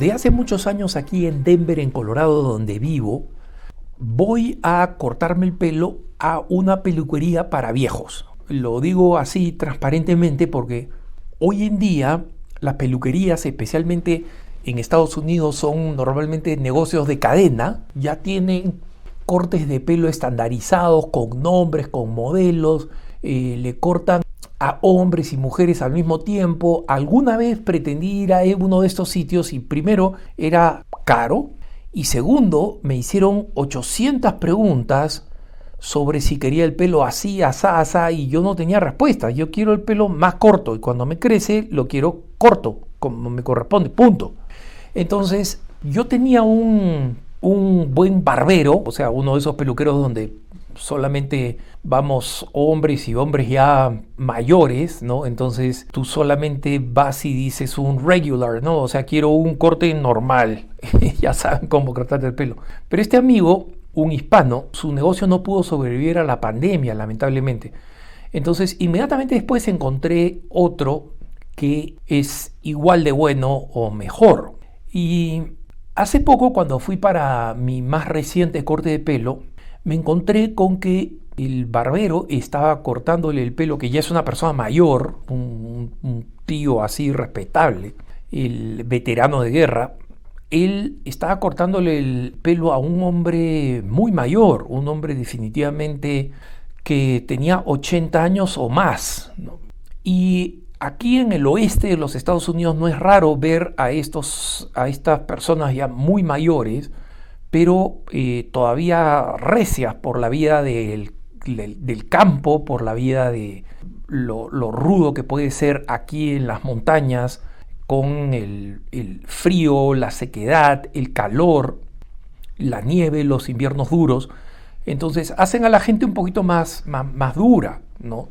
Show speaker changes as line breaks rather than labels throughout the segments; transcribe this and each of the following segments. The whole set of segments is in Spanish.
Desde hace muchos años aquí en Denver, en Colorado, donde vivo, voy a cortarme el pelo a una peluquería para viejos. Lo digo así transparentemente porque hoy en día las peluquerías, especialmente en Estados Unidos, son normalmente negocios de cadena. Ya tienen cortes de pelo estandarizados, con nombres, con modelos, le cortan a hombres y mujeres al mismo tiempo. Alguna vez pretendí ir a uno de estos sitios y primero era caro y segundo me hicieron 800 preguntas sobre si quería el pelo así, asá, asá, y yo no tenía respuesta. Yo quiero el pelo más corto y cuando me crece lo quiero corto, como me corresponde, punto. Entonces yo tenía un buen barbero, o sea, uno de esos peluqueros donde solamente vamos hombres y hombres ya mayores, ¿no? Entonces tú solamente vas y dices un regular, ¿no? O sea, quiero un corte normal. Ya saben cómo cortarte el pelo. Pero este amigo, un hispano, su negocio no pudo sobrevivir a la pandemia, lamentablemente. Entonces, inmediatamente después encontré otro que es igual de bueno o mejor. Y hace poco, cuando fui para mi más reciente corte de pelo, me encontré con que el barbero estaba cortándole el pelo, que ya es una persona mayor, un tío así respetable, el veterano de guerra. Él estaba cortándole el pelo a un hombre muy mayor, un hombre definitivamente que tenía 80 años o más, ¿no? Y aquí en el oeste de los Estados Unidos no es raro ver a estas personas ya muy mayores, pero todavía recias por la vida del campo, por la vida de lo rudo que puede ser aquí en las montañas, con el frío, la sequedad, el calor, la nieve, los inviernos duros. Entonces hacen a la gente un poquito más dura, ¿no?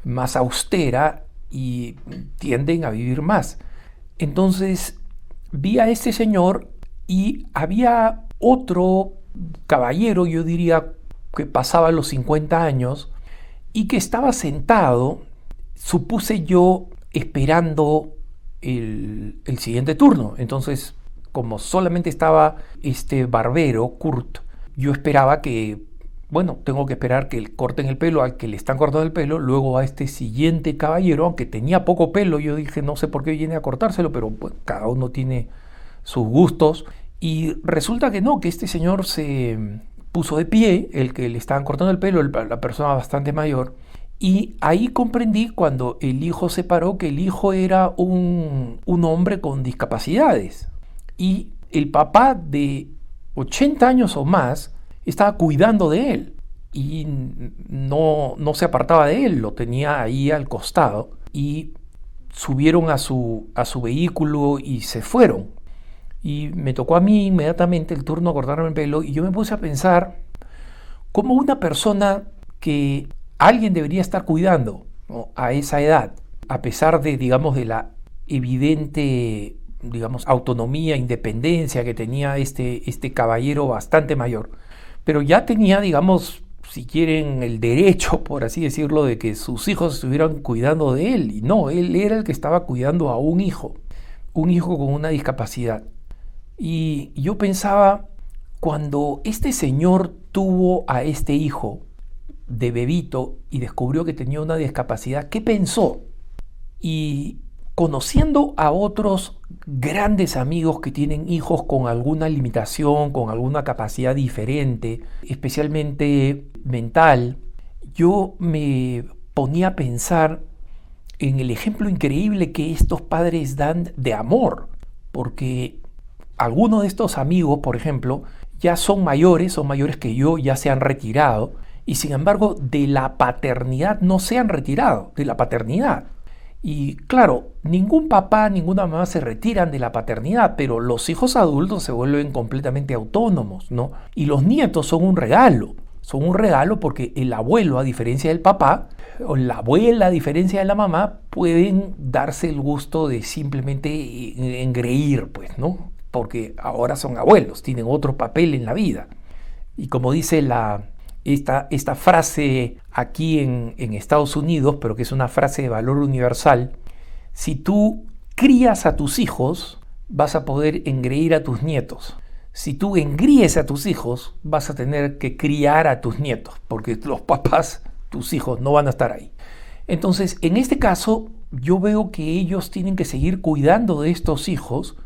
Más austera y tienden a vivir más. Entonces vi a este señor y había otro caballero, yo diría que pasaba los 50 años y que estaba sentado, supuse yo, esperando el siguiente turno. Entonces, como solamente estaba este barbero, Kurt, yo esperaba que, bueno, tengo que esperar que le corten el pelo al que le están cortando el pelo, luego a este siguiente caballero, aunque tenía poco pelo, yo dije, no sé por qué viene a cortárselo, pero pues, cada uno tiene sus gustos. Y resulta que no, que este señor se puso de pie, el que le estaban cortando el pelo, la persona bastante mayor, y ahí comprendí cuando el hijo se paró que el hijo era un hombre con discapacidades. Y el papá de 80 años o más estaba cuidando de él y no se apartaba de él, lo tenía ahí al costado y subieron a su vehículo y se fueron. Y me tocó a mí inmediatamente el turno a cortarme el pelo y yo me puse a pensar cómo una persona que alguien debería estar cuidando, ¿no?, a esa edad, a pesar de, digamos, de la evidente, digamos, autonomía, independencia que tenía este caballero bastante mayor, pero ya tenía, digamos, si quieren, el derecho, por así decirlo, de que sus hijos estuvieran cuidando de él. Y no, él era el que estaba cuidando a un hijo con una discapacidad. Y yo pensaba, cuando este señor tuvo a este hijo de bebito y descubrió que tenía una discapacidad, ¿qué pensó? Y conociendo a otros grandes amigos que tienen hijos con alguna limitación, con alguna capacidad diferente, especialmente mental, yo me ponía a pensar en el ejemplo increíble que estos padres dan de amor, porque algunos de estos amigos, por ejemplo, ya son mayores que yo, ya se han retirado, y sin embargo de la paternidad no se han retirado, de la paternidad. Y claro, ningún papá, ninguna mamá se retiran de la paternidad, pero los hijos adultos se vuelven completamente autónomos, ¿no? Y los nietos son un regalo porque el abuelo, a diferencia del papá, o la abuela, a diferencia de la mamá, pueden darse el gusto de simplemente engreír, pues, ¿no? Porque ahora son abuelos, tienen otro papel en la vida. Y como dice esta frase aquí en Estados Unidos, pero que es una frase de valor universal, si tú crías a tus hijos, vas a poder engreír a tus nietos. Si tú engríes a tus hijos, vas a tener que criar a tus nietos, porque los papás, tus hijos, no van a estar ahí. Entonces, en este caso, yo veo que ellos tienen que seguir cuidando de estos hijos,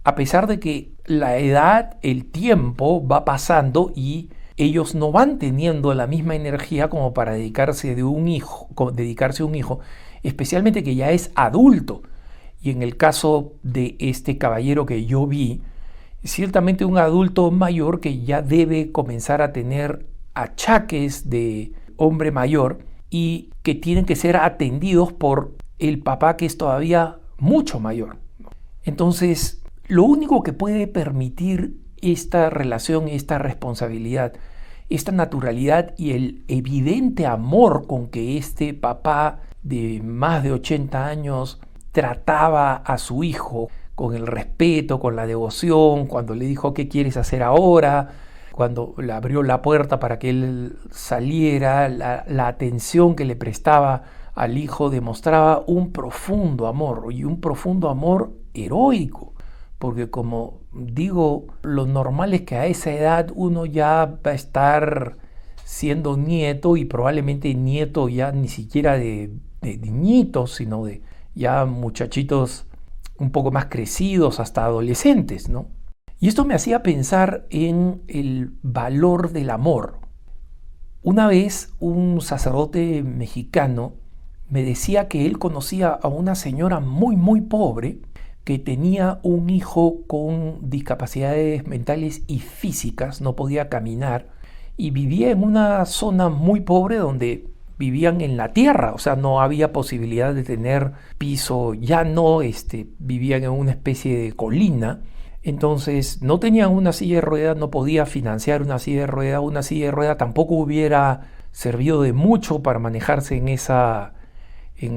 a pesar de que la edad, el tiempo va pasando y ellos no van teniendo la misma energía como para dedicarse a un hijo, especialmente que ya es adulto. Y en el caso de este caballero que yo vi, ciertamente un adulto mayor que ya debe comenzar a tener achaques de hombre mayor y que tienen que ser atendidos por el papá que es todavía mucho mayor. Entonces, lo único que puede permitir esta relación, esta responsabilidad, esta naturalidad y el evidente amor con que este papá de más de 80 años trataba a su hijo, con el respeto, con la devoción, cuando le dijo ¿qué quieres hacer ahora?, cuando le abrió la puerta para que él saliera, la atención que le prestaba al hijo demostraba un profundo amor, y un profundo amor heroico, porque como digo, lo normal es que a esa edad uno ya va a estar siendo nieto, y probablemente nieto ya ni siquiera de niñitos, sino de ya muchachitos un poco más crecidos, hasta adolescentes, ¿no? Y esto me hacía pensar en el valor del amor. Una vez un sacerdote mexicano me decía que él conocía a una señora muy, muy pobre que tenía un hijo con discapacidades mentales y físicas, no podía caminar, y vivía en una zona muy pobre donde vivían en la tierra, o sea, no había posibilidad de tener piso llano, vivían en una especie de colina. Entonces no tenían una silla de ruedas, no podía financiar una silla de ruedas tampoco hubiera servido de mucho para manejarse en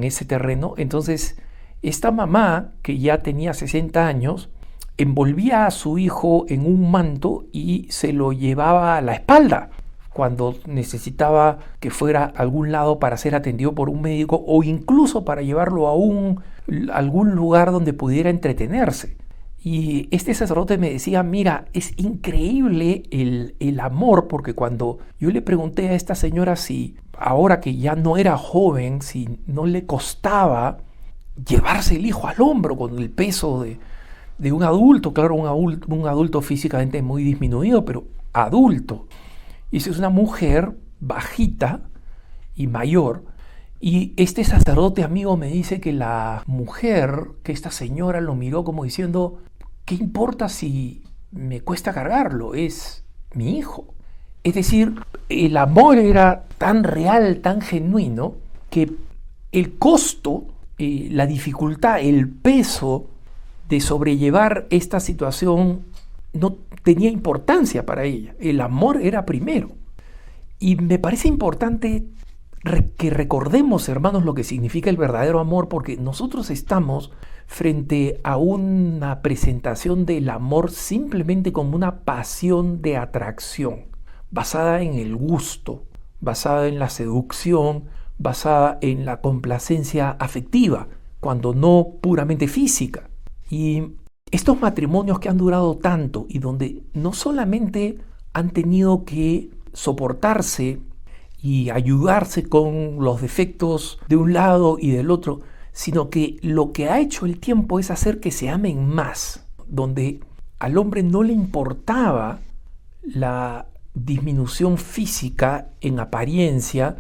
ese terreno. Entonces esta mamá, que ya tenía 60 años, envolvía a su hijo en un manto y se lo llevaba a la espalda cuando necesitaba que fuera a algún lado para ser atendido por un médico, o incluso para llevarlo a algún lugar donde pudiera entretenerse. Y este sacerdote me decía, mira, es increíble el amor, porque cuando yo le pregunté a esta señora si ahora que ya no era joven, si no le costaba llevarse el hijo al hombro con el peso de un adulto, claro, un adulto físicamente muy disminuido, pero adulto. Y si es una mujer bajita y mayor, y este sacerdote amigo me dice que la mujer, que esta señora lo miró como diciendo, ¿qué importa si me cuesta cargarlo? Es mi hijo. Es decir, el amor era tan real, tan genuino, que el costo, la dificultad, el peso de sobrellevar esta situación no tenía importancia para ella. El amor era primero. Y me parece importante que recordemos, hermanos, lo que significa el verdadero amor, porque nosotros estamos frente a una presentación del amor simplemente como una pasión de atracción, basada en el gusto, basada en la seducción, basada en la complacencia afectiva, cuando no puramente física. Y estos matrimonios que han durado tanto y donde no solamente han tenido que soportarse y ayudarse con los defectos de un lado y del otro, sino que lo que ha hecho el tiempo es hacer que se amen más, donde al hombre no le importaba la disminución física en apariencia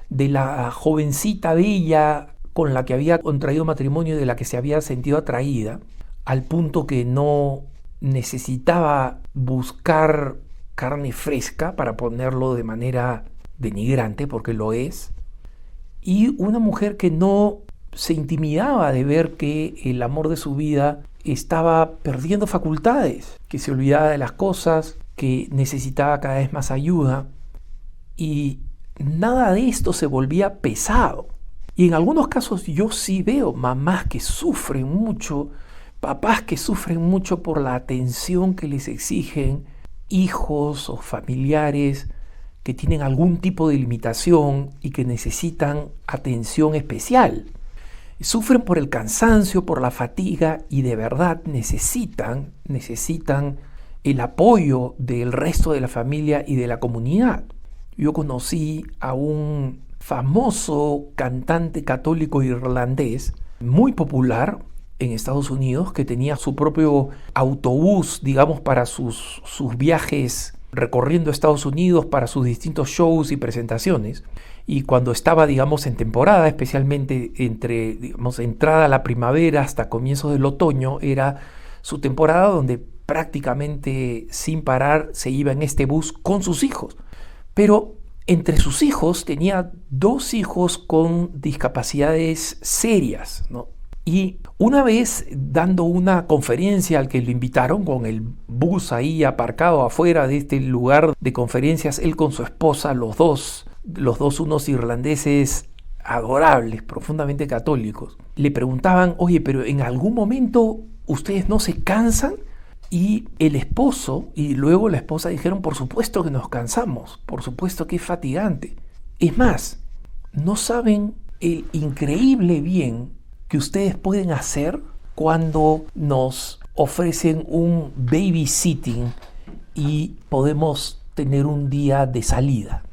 de la jovencita bella con la que había contraído matrimonio y de la que se había sentido atraída, al punto que no necesitaba buscar carne fresca, para ponerlo de manera denigrante, porque lo es, y una mujer que no se intimidaba de ver que el amor de su vida estaba perdiendo facultades, que se olvidaba de las cosas, que necesitaba cada vez más ayuda, y nada de esto se volvía pesado. Y en algunos casos yo sí veo mamás que sufren mucho, papás que sufren mucho por la atención que les exigen hijos o familiares que tienen algún tipo de limitación y que necesitan atención especial. Sufren por el cansancio, por la fatiga y de verdad necesitan el apoyo del resto de la familia y de la comunidad. Yo conocí a un famoso cantante católico irlandés, muy popular en Estados Unidos, que tenía su propio autobús, digamos, para sus viajes recorriendo Estados Unidos, para sus distintos shows y presentaciones. Y cuando estaba, digamos, en temporada, especialmente entre, digamos, entrada la primavera hasta comienzos del otoño, era su temporada donde prácticamente sin parar se iba en este bus con sus hijos. Pero entre sus hijos tenía 2 hijos con discapacidades serias, ¿no? Y una vez dando una conferencia al que lo invitaron con el bus ahí aparcado afuera de este lugar de conferencias, él con su esposa, los dos unos irlandeses adorables, profundamente católicos, le preguntaban, oye, pero ¿en algún momento ustedes no se cansan? Y el esposo y luego la esposa dijeron, por supuesto que nos cansamos, por supuesto que es fatigante. Es más, no saben el increíble bien que ustedes pueden hacer cuando nos ofrecen un babysitting y podemos tener un día de salida.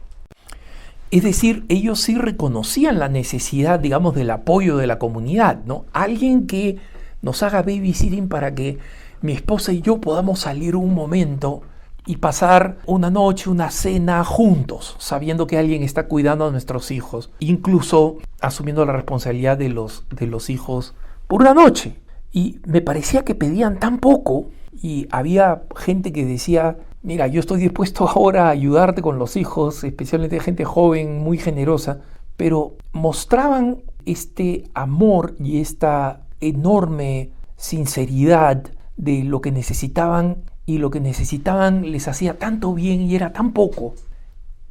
Es decir, ellos sí reconocían la necesidad, digamos, del apoyo de la comunidad, ¿no? Alguien que nos haga babysitting para que mi esposa y yo podamos salir un momento y pasar una noche, una cena juntos, sabiendo que alguien está cuidando a nuestros hijos, incluso asumiendo la responsabilidad de los hijos por una noche. Y me parecía que pedían tan poco y había gente que decía, mira, yo estoy dispuesto ahora a ayudarte con los hijos, especialmente gente joven, muy generosa, pero mostraban este amor y esta enorme sinceridad de lo que necesitaban, y lo que necesitaban les hacía tanto bien y era tan poco.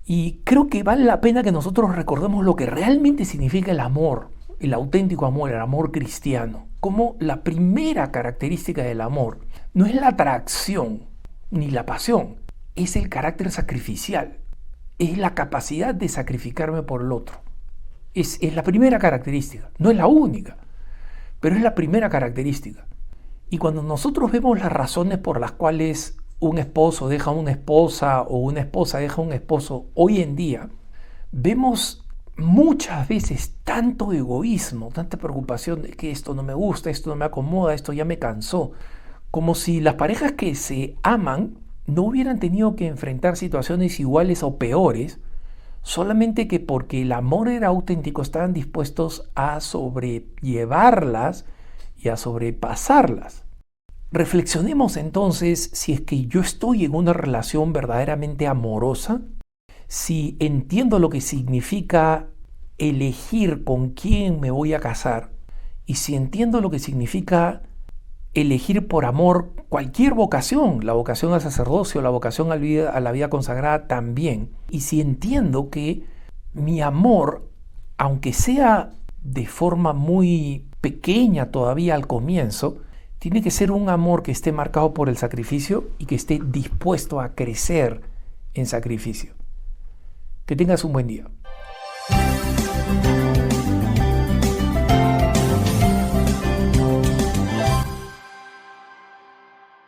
Y creo que vale la pena que nosotros recordemos lo que realmente significa el amor, el auténtico amor, el amor cristiano. Como la primera característica del amor no es la atracción ni la pasión, es el carácter sacrificial, es la capacidad de sacrificarme por el otro. Es la primera característica, no es la única, pero es la primera característica. Y cuando nosotros vemos las razones por las cuales un esposo deja a una esposa o una esposa deja a un esposo hoy en día, vemos muchas veces tanto egoísmo, tanta preocupación de que esto no me gusta, esto no me acomoda, esto ya me cansó, como si las parejas que se aman no hubieran tenido que enfrentar situaciones iguales o peores, solamente que porque el amor era auténtico estaban dispuestos a sobrellevarlas y a sobrepasarlas. Reflexionemos entonces si es que yo estoy en una relación verdaderamente amorosa, si entiendo lo que significa elegir con quién me voy a casar y si entiendo lo que significa elegir por amor cualquier vocación, la vocación al sacerdocio, la vocación a la vida consagrada también, y si entiendo que mi amor, aunque sea de forma muy pequeña todavía al comienzo, tiene que ser un amor que esté marcado por el sacrificio y que esté dispuesto a crecer en sacrificio. Que tengas un buen día.